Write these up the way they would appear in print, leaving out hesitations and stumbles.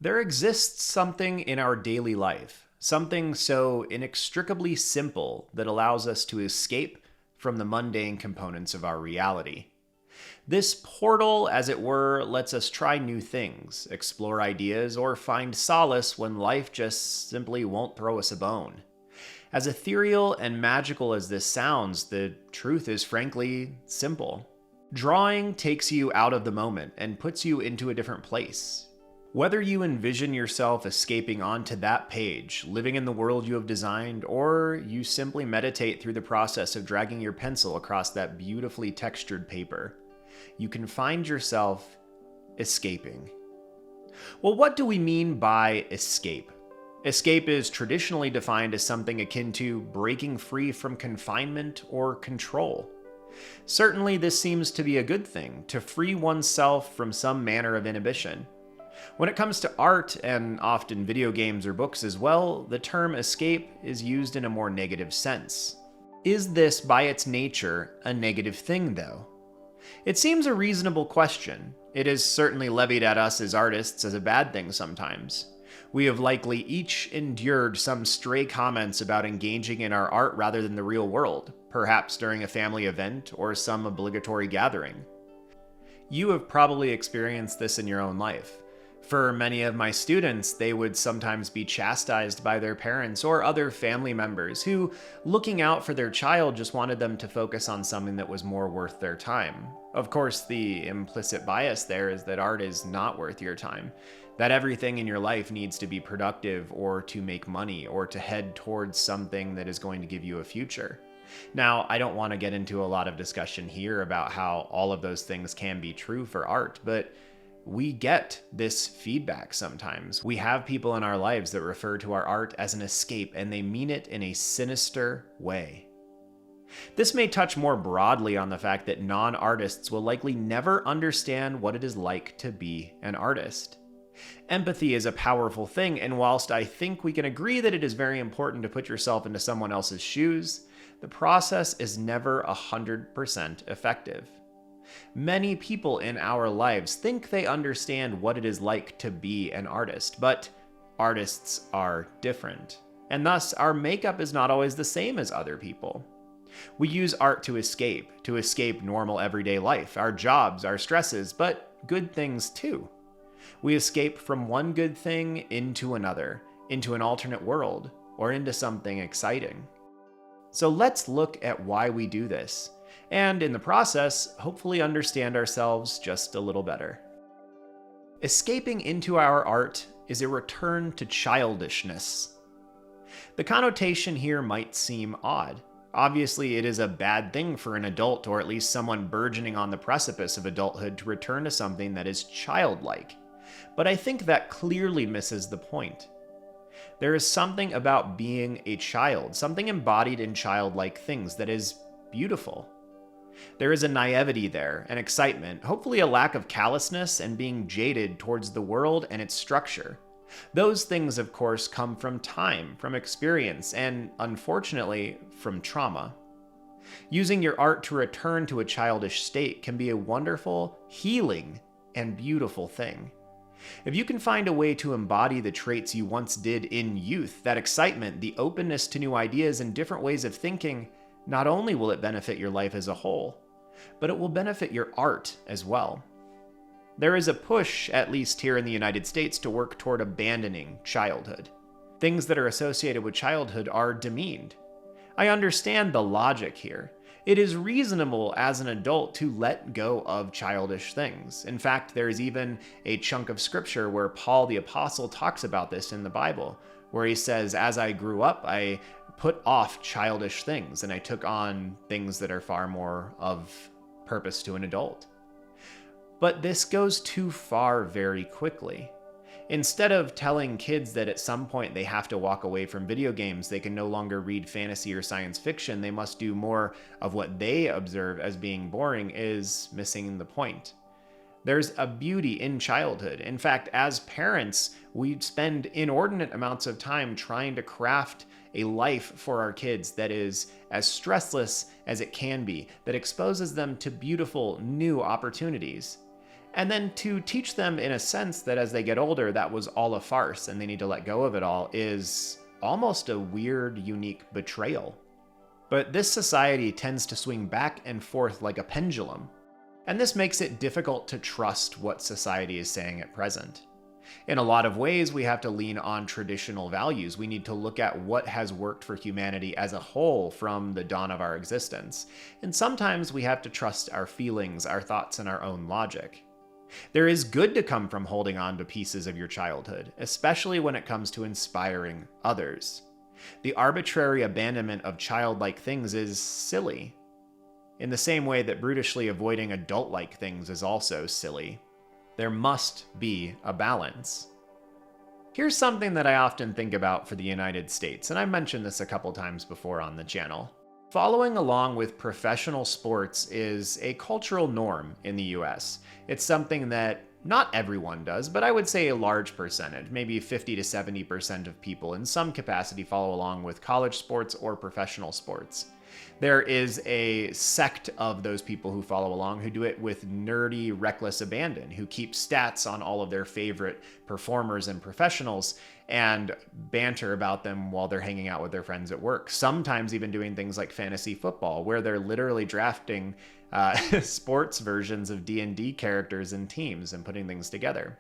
There exists something in our daily life, something so inextricably simple that allows us to escape from the mundane components of our reality. This portal, as it were, lets us try new things, explore ideas, or find solace when life just simply won't throw us a bone. As ethereal and magical as this sounds, the truth is frankly simple. Drawing takes you out of the moment and puts you into a different place. Whether you envision yourself escaping onto that page, living in the world you have designed, or you simply meditate through the process of dragging your pencil across that beautifully textured paper, you can find yourself escaping. Well, what do we mean by escape? Escape is traditionally defined as something akin to breaking free from confinement or control. Certainly, this seems to be a good thing, to free oneself from some manner of inhibition. When it comes to art, and often video games or books as well, the term escape is used in a more negative sense. Is this, by its nature, a negative thing, though? It seems a reasonable question. It is certainly levied at us as artists as a bad thing sometimes. We have likely each endured some stray comments about engaging in our art rather than the real world, perhaps during a family event or some obligatory gathering. You have probably experienced this in your own life. For many of my students, they would sometimes be chastised by their parents or other family members who, looking out for their child, just wanted them to focus on something that was more worth their time. Of course, the implicit bias there is that art is not worth your time, that everything in your life needs to be productive or to make money or to head towards something that is going to give you a future. Now, I don't want to get into a lot of discussion here about how all of those things can be true for art, but we get this feedback sometimes. We have people in our lives that refer to our art as an escape, and they mean it in a sinister way. This may touch more broadly on the fact that non-artists will likely never understand what it is like to be an artist. Empathy is a powerful thing, and whilst I think we can agree that it is very important to put yourself into someone else's shoes, the process is never 100% effective. Many people in our lives think they understand what it is like to be an artist, but artists are different, and thus our makeup is not always the same as other people. We use art to escape normal everyday life, our jobs, our stresses, but good things too. We escape from one good thing into another, into an alternate world, or into something exciting. So let's look at why we do this, and in the process, hopefully understand ourselves just a little better. Escaping into our art is a return to childishness. The connotation here might seem odd. Obviously, it is a bad thing for an adult, or at least someone burgeoning on the precipice of adulthood, to return to something that is childlike. But I think that clearly misses the point. There is something about being a child, something embodied in childlike things that is beautiful. There is a naivety there, an excitement, hopefully a lack of callousness and being jaded towards the world and its structure. Those things, of course, come from time, from experience, and, unfortunately, from trauma. Using your art to return to a childish state can be a wonderful, healing, and beautiful thing. If you can find a way to embody the traits you once did in youth, that excitement, the openness to new ideas and different ways of thinking, not only will it benefit your life as a whole, but it will benefit your art as well. There is a push, at least here in the United States, to work toward abandoning childhood. Things that are associated with childhood are demeaned. I understand the logic here. It is reasonable as an adult to let go of childish things. In fact, there is even a chunk of scripture where Paul the Apostle talks about this in the Bible, where he says, "As I grew up, I put off childish things, and I took on things that are far more of purpose to an adult." But this goes too far very quickly. Instead of telling kids that at some point they have to walk away from video games, they can no longer read fantasy or science fiction, they must do more of what they observe as being boring, is missing the point. There's a beauty in childhood. In fact, as parents, we spend inordinate amounts of time trying to craft a life for our kids that is as stressless as it can be, that exposes them to beautiful new opportunities. And then to teach them in a sense that as they get older, that was all a farce and they need to let go of it all is almost a weird, unique betrayal. But this society tends to swing back and forth like a pendulum, and this makes it difficult to trust what society is saying at present. In a lot of ways, we have to lean on traditional values. We need to look at what has worked for humanity as a whole from the dawn of our existence. And sometimes we have to trust our feelings, our thoughts, and our own logic. There is good to come from holding on to pieces of your childhood, especially when it comes to inspiring others. The arbitrary abandonment of childlike things is silly, in the same way that brutishly avoiding adult-like things is also silly. There must be a balance. Here's something that I often think about for the United States, and I mentioned this a couple times before on the channel. Following along with professional sports is a cultural norm in the US. It's something that not everyone does, but I would say a large percentage, maybe 50 to 70% of people in some capacity follow along with college sports or professional sports. There is a sect of those people who follow along who do it with nerdy, reckless abandon, who keep stats on all of their favorite performers and professionals and banter about them while they're hanging out with their friends at work. Sometimes even doing things like fantasy football, where they're literally drafting sports versions of D&D characters and teams and putting things together.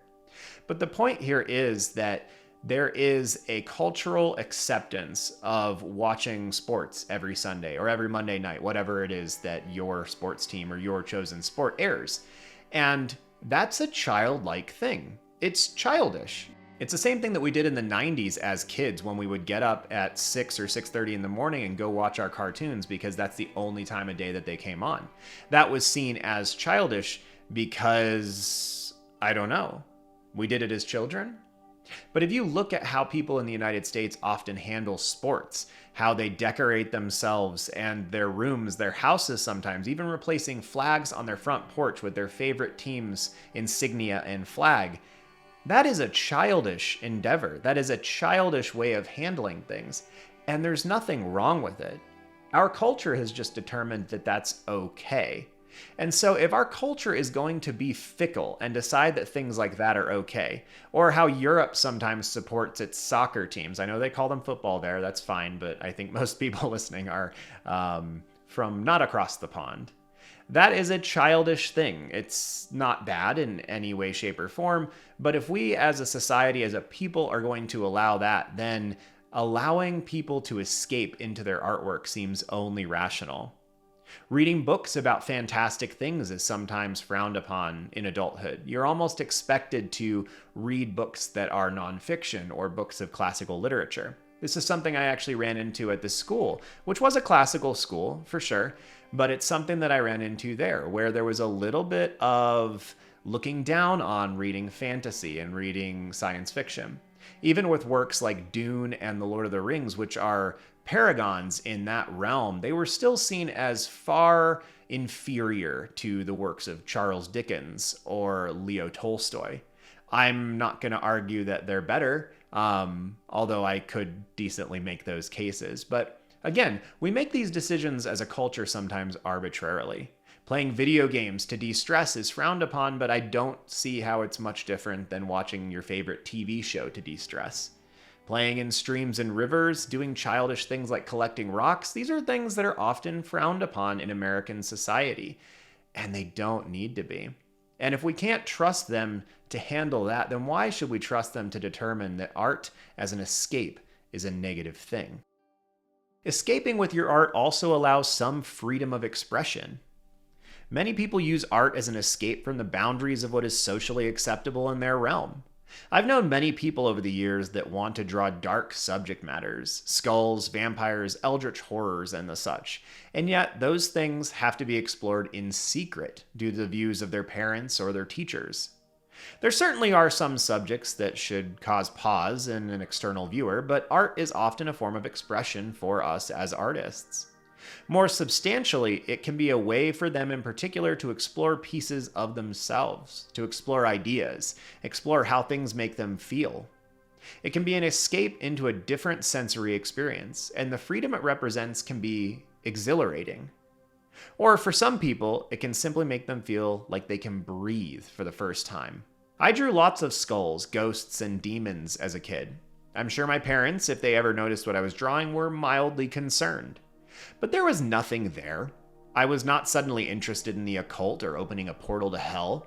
But the point here is that there is a cultural acceptance of watching sports every Sunday or every Monday night, whatever it is that your sports team or your chosen sport airs. And that's a childlike thing. It's childish. It's the same thing that we did in the 90s as kids when we would get up at 6 or 6:30 in the morning and go watch our cartoons because that's the only time of day that they came on. That was seen as childish because, I don't know, we did it as children? But if you look at how people in the United States often handle sports, how they decorate themselves and their rooms, their houses sometimes, even replacing flags on their front porch with their favorite team's insignia and flag, that is a childish endeavor. That is a childish way of handling things. And there's nothing wrong with it. Our culture has just determined that that's okay. And so if our culture is going to be fickle and decide that things like that are okay, or how Europe sometimes supports its soccer teams, I know they call them football there, that's fine, but I think most people listening are from not across the pond. That is a childish thing. It's not bad in any way, shape, or form, but if we as a society, as a people, are going to allow that, then allowing people to escape into their artwork seems only rational. Reading books about fantastic things is sometimes frowned upon in adulthood. You're almost expected to read books that are nonfiction or books of classical literature. This is something I actually ran into at the school, which was a classical school for sure, but it's something that I ran into there, where there was a little bit of looking down on reading fantasy and reading science fiction. Even with works like Dune and The Lord of the Rings, which are paragons in that realm, they were still seen as far inferior to the works of Charles Dickens or Leo Tolstoy. I'm not going to argue that they're better, although I could decently make those cases. But again, we make these decisions as a culture sometimes arbitrarily. Playing video games to de-stress is frowned upon, but I don't see how it's much different than watching your favorite TV show to de-stress. Playing in streams and rivers, doing childish things like collecting rocks, these are things that are often frowned upon in American society, and they don't need to be. And if we can't trust them to handle that, then why should we trust them to determine that art as an escape is a negative thing? Escaping with your art also allows some freedom of expression. Many people use art as an escape from the boundaries of what is socially acceptable in their realm. I've known many people over the years that want to draw dark subject matters, skulls, vampires, eldritch horrors, and the such, and yet those things have to be explored in secret due to the views of their parents or their teachers. There certainly are some subjects that should cause pause in an external viewer, but art is often a form of expression for us as artists. More substantially, it can be a way for them in particular to explore pieces of themselves, to explore ideas, explore how things make them feel. It can be an escape into a different sensory experience, and the freedom it represents can be exhilarating. Or for some people, it can simply make them feel like they can breathe for the first time. I drew lots of skulls, ghosts, and demons as a kid. I'm sure my parents, if they ever noticed what I was drawing, were mildly concerned. But there was nothing there. I was not suddenly interested in the occult or opening a portal to hell.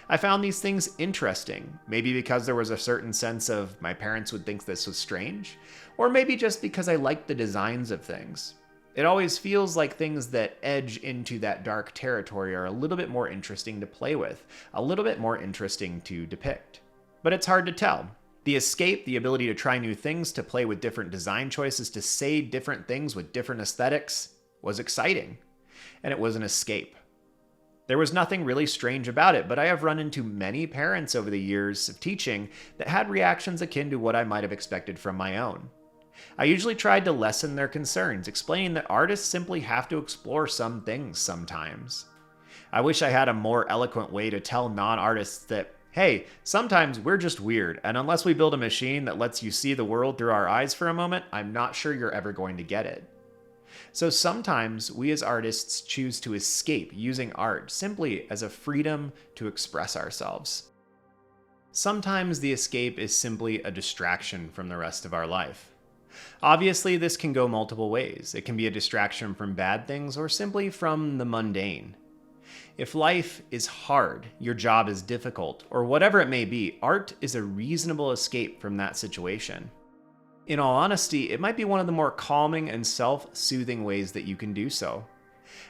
I found these things interesting, maybe because there was a certain sense of my parents would think this was strange, or maybe just because I liked the designs of things. It always feels like things that edge into that dark territory are a little bit more interesting to play with, a little bit more interesting to depict. But it's hard to tell. The escape, the ability to try new things, to play with different design choices, to say different things with different aesthetics, was exciting. And it was an escape. There was nothing really strange about it, but I have run into many parents over the years of teaching that had reactions akin to what I might have expected from my own. I usually tried to lessen their concerns, explaining that artists simply have to explore some things sometimes. I wish I had a more eloquent way to tell non-artists that, hey, sometimes we're just weird, and unless we build a machine that lets you see the world through our eyes for a moment, I'm not sure you're ever going to get it. So sometimes we as artists choose to escape using art simply as a freedom to express ourselves. Sometimes the escape is simply a distraction from the rest of our life. Obviously, this can go multiple ways. It can be a distraction from bad things or simply from the mundane. If life is hard, your job is difficult, or whatever it may be, art is a reasonable escape from that situation. In all honesty, it might be one of the more calming and self-soothing ways that you can do so.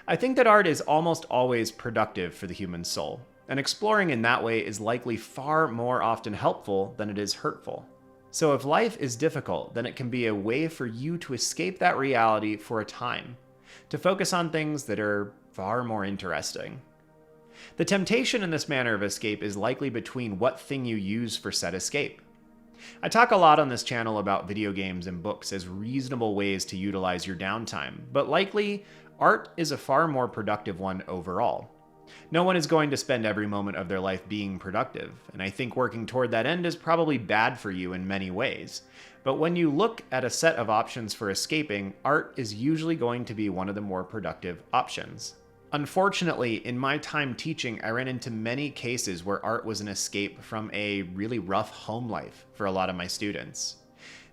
I think that art is almost always productive for the human soul, and exploring in that way is likely far more often helpful than it is hurtful. So if life is difficult, then it can be a way for you to escape that reality for a time, to focus on things that are far more interesting. The temptation in this manner of escape is likely between what thing you use for said escape. I talk a lot on this channel about video games and books as reasonable ways to utilize your downtime, but likely, art is a far more productive one overall. No one is going to spend every moment of their life being productive, and I think working toward that end is probably bad for you in many ways. But when you look at a set of options for escaping, art is usually going to be one of the more productive options. Unfortunately, in my time teaching, I ran into many cases where art was an escape from a really rough home life for a lot of my students.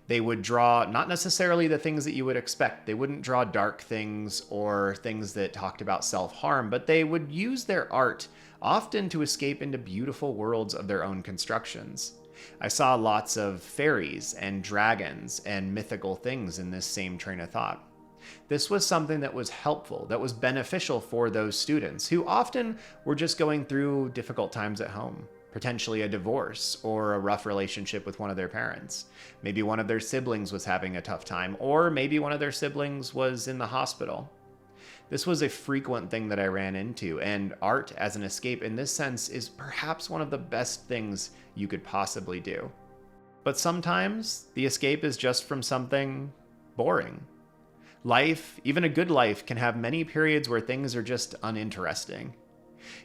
They would draw not necessarily the things that you would expect. They wouldn't draw dark things or things that talked about self-harm, but they would use their art often to escape into beautiful worlds of their own constructions. I saw lots of fairies and dragons and mythical things in this same train of thought. This was something that was helpful, that was beneficial for those students who often were just going through difficult times at home. Potentially a divorce or a rough relationship with one of their parents. Maybe one of their siblings was having a tough time, or maybe one of their siblings was in the hospital. This was a frequent thing that I ran into, and art as an escape in this sense is perhaps one of the best things you could possibly do. But sometimes the escape is just from something boring. Life, even a good life, can have many periods where things are just uninteresting.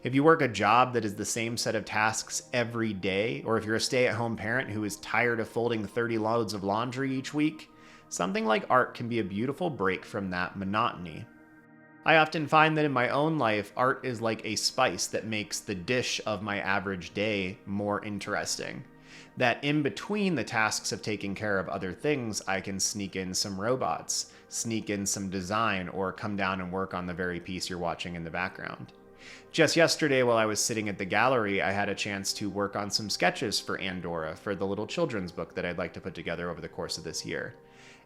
If you work a job that is the same set of tasks every day, or if you're a stay-at-home parent who is tired of folding 30 loads of laundry each week, something like art can be a beautiful break from that monotony. I often find that in my own life, art is like a spice that makes the dish of my average day more interesting. That in between the tasks of taking care of other things, I can sneak in some robots, sneak in some design, or come down and work on the very piece you're watching in the background. Just yesterday, while I was sitting at the gallery, I had a chance to work on some sketches for Andorra for the little children's book that I'd like to put together over the course of this year.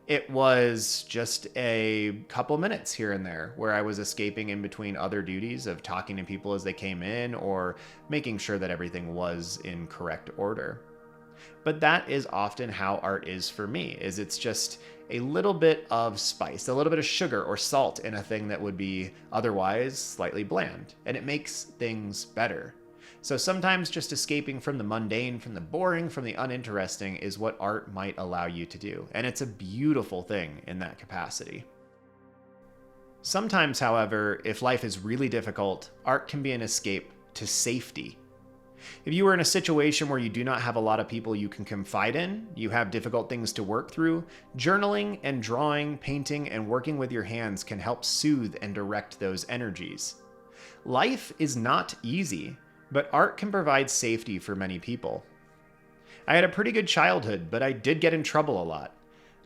It was just a couple minutes here and there where I was escaping in between other duties of talking to people as they came in or making sure that everything was in correct order. But that is often how art is for me, is it's just a little bit of spice, a little bit of sugar or salt in a thing that would be otherwise slightly bland, and it makes things better. So sometimes just escaping from the mundane, from the boring, from the uninteresting is what art might allow you to do, and it's a beautiful thing in that capacity. Sometimes, however, if life is really difficult, art can be an escape to safety. If you are in a situation where you do not have a lot of people you can confide in, you have difficult things to work through, journaling and drawing, painting, and working with your hands can help soothe and direct those energies. Life is not easy, but art can provide safety for many people. I had a pretty good childhood, but I did get in trouble a lot.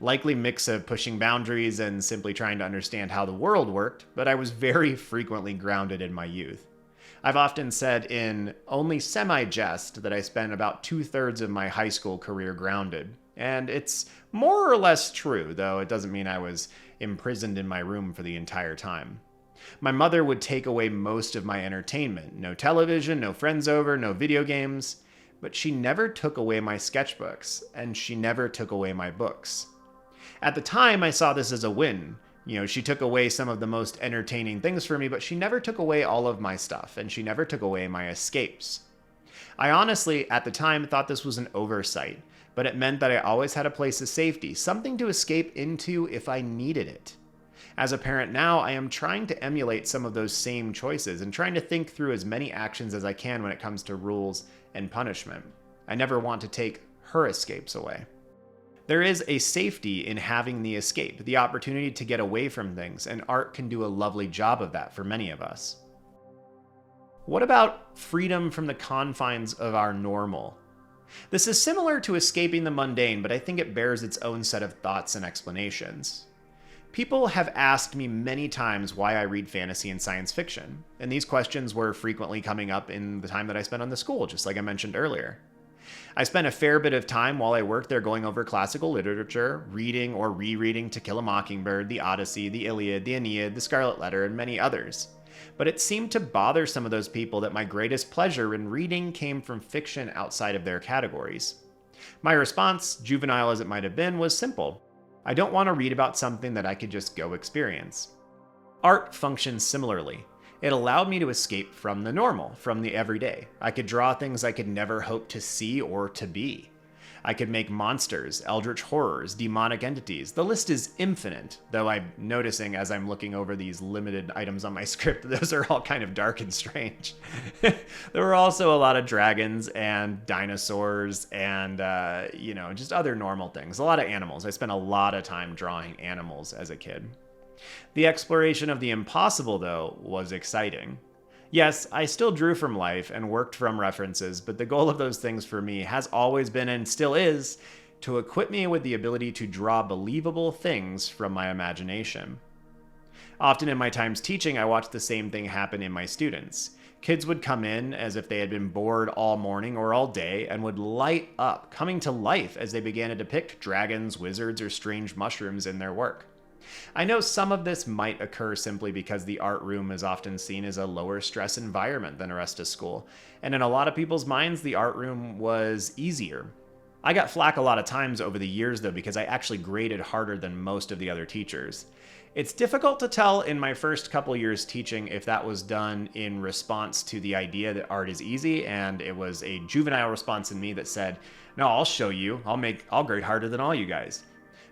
Likely mix of pushing boundaries and simply trying to understand how the world worked, but I was very frequently grounded in my youth. I've often said in only semi-jest that I spent about 2/3 of my high school career grounded. And it's more or less true, though it doesn't mean I was imprisoned in my room for the entire time. My mother would take away most of my entertainment. No television, no friends over, no video games. But she never took away my sketchbooks, and she never took away my books. At the time, I saw this as a win. She took away some of the most entertaining things for me, but she never took away all of my stuff, and she never took away my escapes. I honestly, at the time, thought this was an oversight, but it meant that I always had a place of safety, something to escape into if I needed it. As a parent now, I am trying to emulate some of those same choices and trying to think through as many actions as I can when it comes to rules and punishment. I never want to take her escapes away. There is a safety in having the escape, the opportunity to get away from things, and art can do a lovely job of that for many of us. What about freedom from the confines of our normal? This is similar to escaping the mundane, but I think it bears its own set of thoughts and explanations. People have asked me many times why I read fantasy and science fiction, and these questions were frequently coming up in the time that I spent on the school, just like I mentioned earlier. I spent a fair bit of time while I worked there going over classical literature, reading or rereading To Kill a Mockingbird, the Odyssey, the Iliad, the Aeneid, the Scarlet Letter, and many others. But it seemed to bother some of those people that my greatest pleasure in reading came from fiction outside of their categories. My response, juvenile as it might have been, was simple. I don't want to read about something that I could just go experience. Art functions similarly. It allowed me to escape from the normal, from the everyday. I could draw things I could never hope to see or to be. I could make monsters, eldritch horrors, demonic entities. The list is infinite, though I'm noticing as I'm looking over these limited items on my script, those are all kind of dark and strange. There were also a lot of dragons and dinosaurs and, just other normal things. A lot of animals. I spent a lot of time drawing animals as a kid. The exploration of the impossible, though, was exciting. Yes, I still drew from life and worked from references, but the goal of those things for me has always been and still is to equip me with the ability to draw believable things from my imagination. Often in my times teaching, I watched the same thing happen in my students. Kids would come in as if they had been bored all morning or all day and would light up, coming to life as they began to depict dragons, wizards, or strange mushrooms in their work. I know some of this might occur simply because the art room is often seen as a lower stress environment than the rest of school, and in a lot of people's minds, the art room was easier. I got flack a lot of times over the years, though, because I actually graded harder than most of the other teachers. It's difficult to tell in my first couple years teaching if that was done in response to the idea that art is easy, and it was a juvenile response in me that said, no, I'll show you, I'll grade harder than all you guys.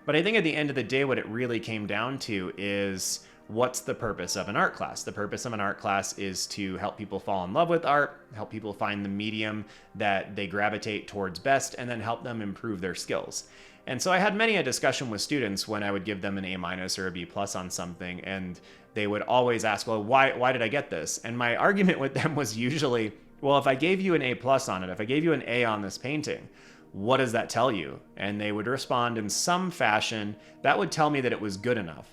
But I think at the end of the day, what it really came down to is what's the purpose of an art class? The purpose of an art class is to help people fall in love with art, help people find the medium that they gravitate towards best, and then help them improve their skills. And so I had many a discussion with students when I would give them an A- or a B+ on something, and they would always ask, well, why did I get this? And my argument with them was usually, well, if I gave you an A+ on it, if I gave you an A on this painting, what does that tell you? And they would respond in some fashion that would tell me that it was good enough.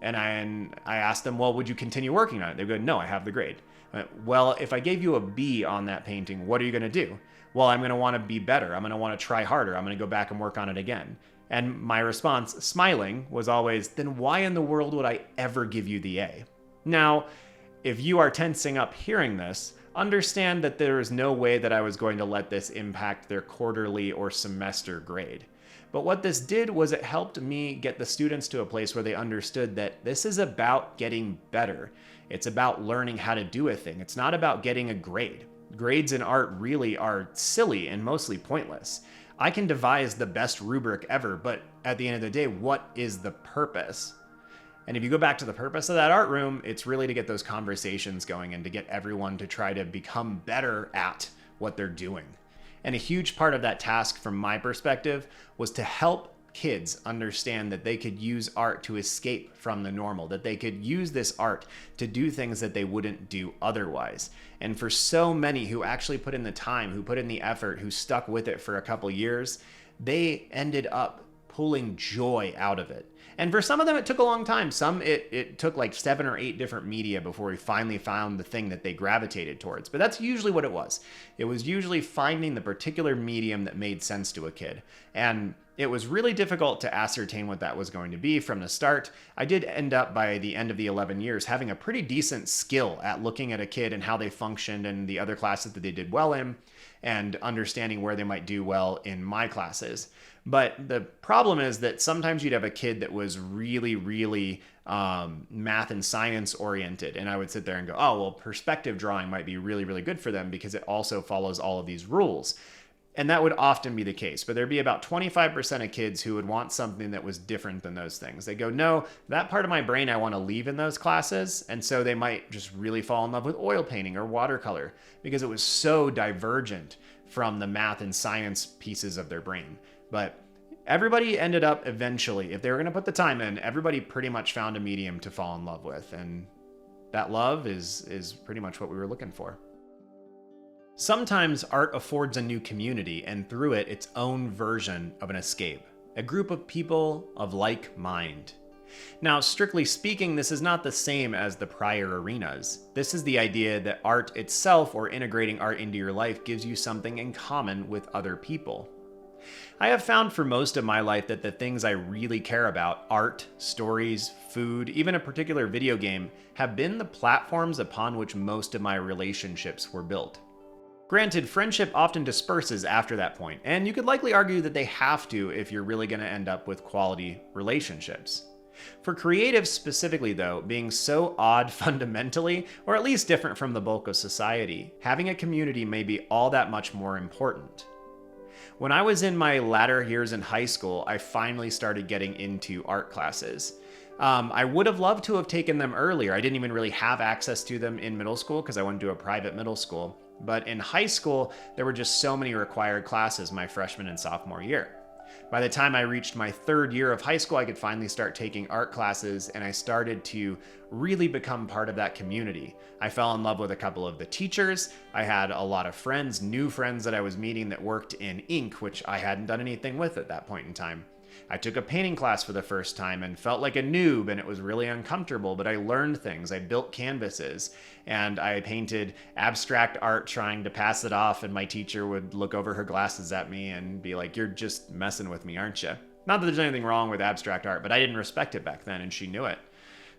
And I asked them, well, would you continue working on it? They would go, no, I have the grade. I went, well, if I gave you a B on that painting, what are you going to do? Well, I'm going to want to be better. I'm going to want to try harder. I'm going to go back and work on it again. And my response, smiling, was always, then why in the world would I ever give you the A? Now, if you are tensing up hearing this, understand that there is no way that I was going to let this impact their quarterly or semester grade. But what this did was it helped me get the students to a place where they understood that this is about getting better. It's about learning how to do a thing. It's not about getting a grade. Grades in art really are silly and mostly pointless. I can devise the best rubric ever, but at the end of the day, what is the purpose? And if you go back to the purpose of that art room, it's really to get those conversations going and to get everyone to try to become better at what they're doing. And a huge part of that task from my perspective was to help kids understand that they could use art to escape from the normal, that they could use this art to do things that they wouldn't do otherwise. And for so many who actually put in the time, who put in the effort, who stuck with it for a couple years, they ended up pulling joy out of it. And for some of them, it took a long time. Some, it took like 7 or 8 different media before we finally found the thing that they gravitated towards. But that's usually what it was. It was usually finding the particular medium that made sense to a kid. And it was really difficult to ascertain what that was going to be from the start. I did end up, by the end of the 11 years, having a pretty decent skill at looking at a kid and how they functioned in the other classes that they did well in, and understanding where they might do well in my classes. But the problem is that sometimes you'd have a kid that was really math and science oriented. And I would sit there and go, oh, well, perspective drawing might be really good for them because it also follows all of these rules. And that would often be the case. But there'd be about 25% of kids who would want something that was different than those things. They go, no, that part of my brain I want to leave in those classes. And so they might just really fall in love with oil painting or watercolor because it was so divergent from the math and science pieces of their brain. But everybody ended up eventually, if they were going to put the time in, everybody pretty much found a medium to fall in love with. And that love is pretty much what we were looking for. Sometimes art affords a new community, and through it, its own version of an escape. A group of people of like mind. Now, strictly speaking, this is not the same as the prior arenas. This is the idea that art itself, or integrating art into your life, gives you something in common with other people. I have found for most of my life that the things I really care about, art, stories, food, even a particular video game, have been the platforms upon which most of my relationships were built. Granted, friendship often disperses after that point, and you could likely argue that they have to if you're really going to end up with quality relationships. For creatives specifically though, being so odd fundamentally, or at least different from the bulk of society, having a community may be all that much more important. When I was in my latter years in high school, I finally started getting into art classes. I would have loved to have taken them earlier. I didn't even really have access to them in middle school because I went to a private middle school. But in high school, there were just so many required classes my freshman and sophomore year. By the time I reached my 3rd year of high school, I could finally start taking art classes, and I started to really become part of that community. I fell in love with a couple of the teachers. I had a lot of friends, new friends that I was meeting that worked in ink, which I hadn't done anything with at that point in time. I took a painting class for the first time and felt like a noob, and it was really uncomfortable, but I learned things. I built canvases, and I painted abstract art trying to pass it off, and my teacher would look over her glasses at me and be like, "You're just messing with me, aren't you?" Not that there's anything wrong with abstract art, but I didn't respect it back then, and she knew it.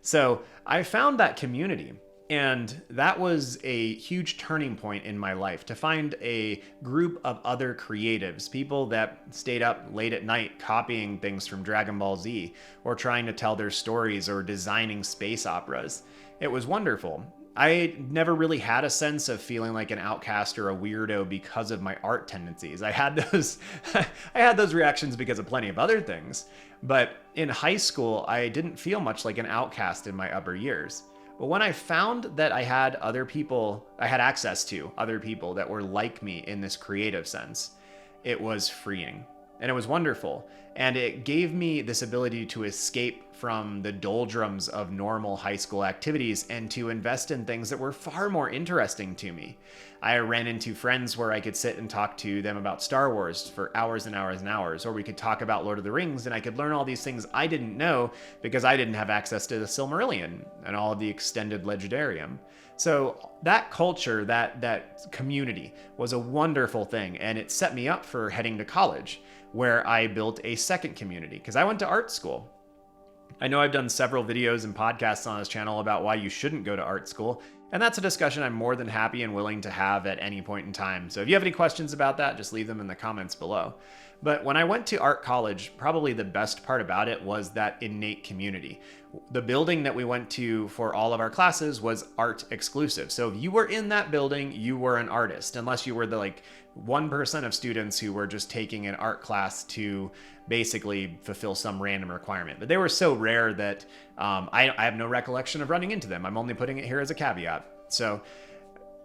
So I found that community. And that was a huge turning point in my life, to find a group of other creatives, people that stayed up late at night copying things from Dragon Ball Z, or trying to tell their stories, or designing space operas. It was wonderful. I never really had a sense of feeling like an outcast or a weirdo because of my art tendencies. I had those reactions because of plenty of other things. But in high school, I didn't feel much like an outcast in my upper years. But when I found that I had access to other people that were like me in this creative sense, it was freeing. And it was wonderful. And it gave me this ability to escape from the doldrums of normal high school activities and to invest in things that were far more interesting to me. I ran into friends where I could sit and talk to them about Star Wars for hours and hours and hours, or we could talk about Lord of the Rings, and I could learn all these things I didn't know because I didn't have access to the Silmarillion and all of the extended Legendarium. So that culture, that community was a wonderful thing, and it set me up for heading to college, where I built a second community, because I went to art school. I know I've done several videos and podcasts on this channel about why you shouldn't go to art school, and that's a discussion I'm more than happy and willing to have at any point in time. So if you have any questions about that, just leave them in the comments below. But when I went to art college, probably the best part about it was that innate community. The building that we went to for all of our classes was art exclusive. So if you were in that building, you were an artist, unless you were the 1% of students who were just taking an art class to basically fulfill some random requirement. But they were so rare that I have no recollection of running into them. I'm only putting it here as a caveat. So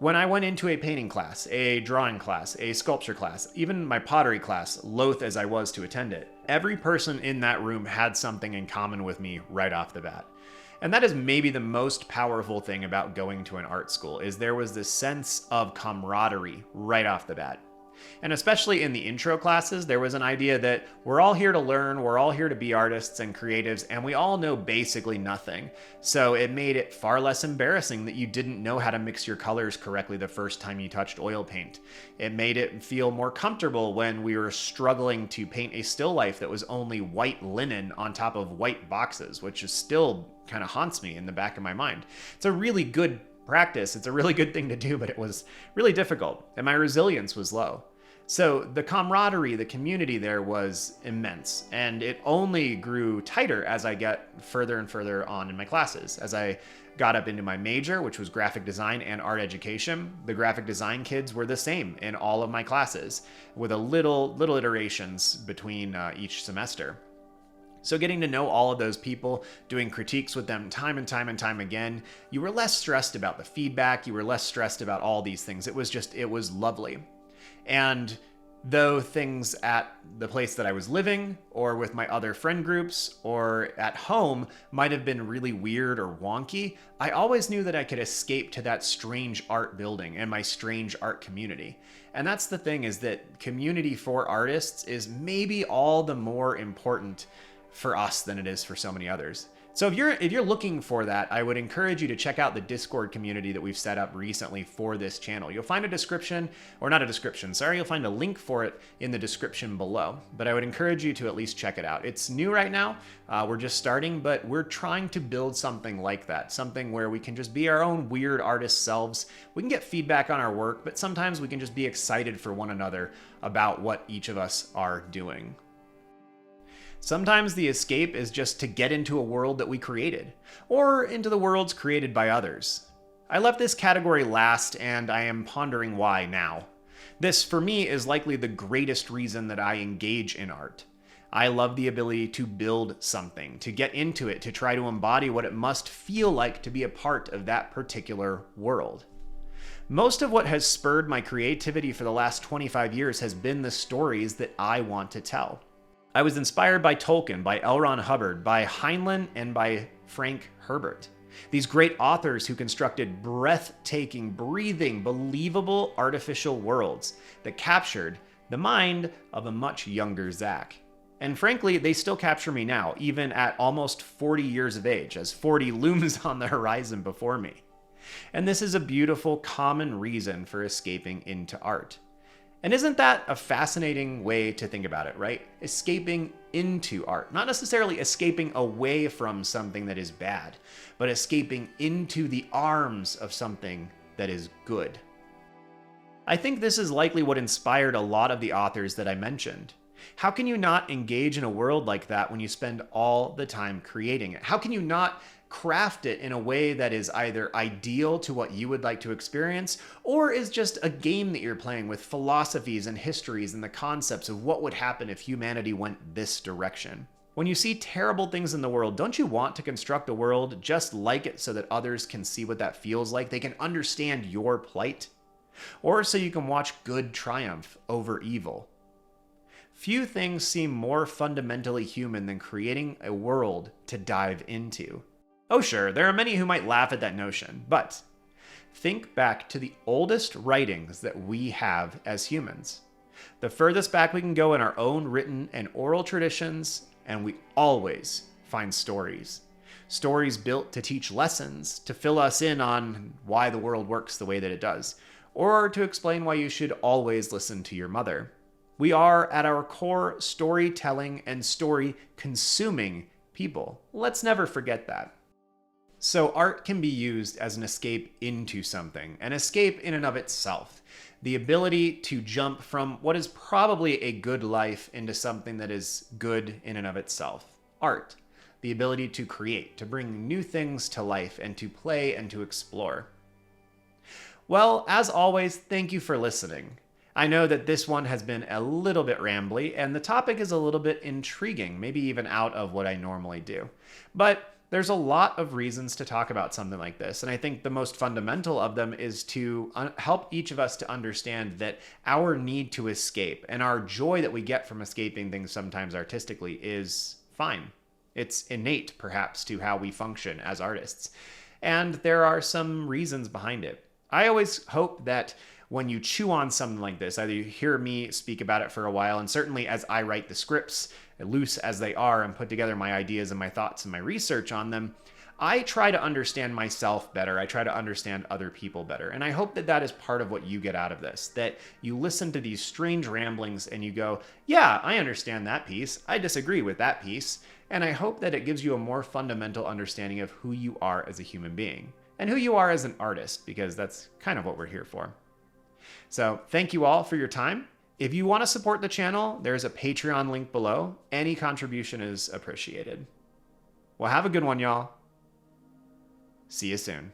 When I went into a painting class, a drawing class, a sculpture class, even my pottery class, loath as I was to attend it, every person in that room had something in common with me right off the bat. And that is maybe the most powerful thing about going to an art school, is there was this sense of camaraderie right off the bat. And especially in the intro classes, there was an idea that we're all here to learn, we're all here to be artists and creatives, and we all know basically nothing. So it made it far less embarrassing that you didn't know how to mix your colors correctly the first time you touched oil paint. It made it feel more comfortable when we were struggling to paint a still life that was only white linen on top of white boxes, which is still kind of haunts me in the back of my mind. It's a really good practice. It's a really good thing to do, but it was really difficult, and my resilience was low. So the camaraderie, the community there was immense, and it only grew tighter as I got further and further on in my classes. As I got up into my major, which was graphic design and art education, the graphic design kids were the same in all of my classes, with a little iterations between each semester. So getting to know all of those people, doing critiques with them time and time again, you were less stressed about the feedback, you were less stressed about all these things. It was lovely. And though things at the place that I was living, or with my other friend groups, or at home might have been really weird or wonky, I always knew that I could escape to that strange art building and my strange art community. And that's the thing, is that community for artists is maybe all the more important for us than it is for so many others. So if you're looking for that, I would encourage you to check out the Discord community that we've set up recently for this channel. You'll find you'll find a link for it in the description below. But I would encourage you to at least check it out. It's new right now, we're just starting, but we're trying to build something like that. Something where we can just be our own weird artist selves. We can get feedback on our work, but sometimes we can just be excited for one another about what each of us are doing. Sometimes the escape is just to get into a world that we created, or into the worlds created by others. I left this category last, and I am pondering why now. This, for me, is likely the greatest reason that I engage in art. I love the ability to build something, to get into it, to try to embody what it must feel like to be a part of that particular world. Most of what has spurred my creativity for the last 25 years has been the stories that I want to tell. I was inspired by Tolkien, by L. Ron Hubbard, by Heinlein, and by Frank Herbert. These great authors who constructed breathtaking, breathing, believable artificial worlds that captured the mind of a much younger Zach. And frankly, they still capture me now, even at almost 40 years of age, as 40 looms on the horizon before me. And this is a beautiful, common reason for escaping into art. And isn't that a fascinating way to think about it, right? Escaping into art. Not necessarily escaping away from something that is bad, but escaping into the arms of something that is good. I think this is likely what inspired a lot of the authors that I mentioned. How can you not engage in a world like that when you spend all the time creating it? How can you not craft it in a way that is either ideal to what you would like to experience, or is just a game that you're playing with philosophies and histories and the concepts of what would happen if humanity went this direction? When you see terrible things in the world, don't you want to construct a world just like it so that others can see what that feels like? They can understand your plight? Or so you can watch good triumph over evil? Few things seem more fundamentally human than creating a world to dive into. Oh sure, there are many who might laugh at that notion, but think back to the oldest writings that we have as humans. The furthest back we can go in our own written and oral traditions, and we always find stories. Stories built to teach lessons, to fill us in on why the world works the way that it does, or to explain why you should always listen to your mother. We are, at our core, storytelling and story-consuming people. Let's never forget that. So art can be used as an escape into something, an escape in and of itself. The ability to jump from what is probably a good life into something that is good in and of itself. Art. The ability to create, to bring new things to life, and to play and to explore. Well, as always, thank you for listening. I know that this one has been a little bit rambly, and the topic is a little bit intriguing, maybe even out of what I normally do. But There's a lot of reasons to talk about something like this, and I think the most fundamental of them is to help each of us to understand that our need to escape and our joy that we get from escaping things sometimes artistically is fine. It's innate, perhaps, to how we function as artists. And there are some reasons behind it. I always hope that when you chew on something like this, either you hear me speak about it for a while, and certainly as I write the scripts, loose as they are, and put together my ideas and my thoughts and my research on them, I try to understand myself better. I try to understand other people better. And I hope that that is part of what you get out of this, that you listen to these strange ramblings and you go, yeah, I understand that piece. I disagree with that piece. And I hope that it gives you a more fundamental understanding of who you are as a human being and who you are as an artist, because that's kind of what we're here for. So thank you all for your time. If you want to support the channel, there's a Patreon link below. Any contribution is appreciated. Well, have a good one, y'all. See you soon.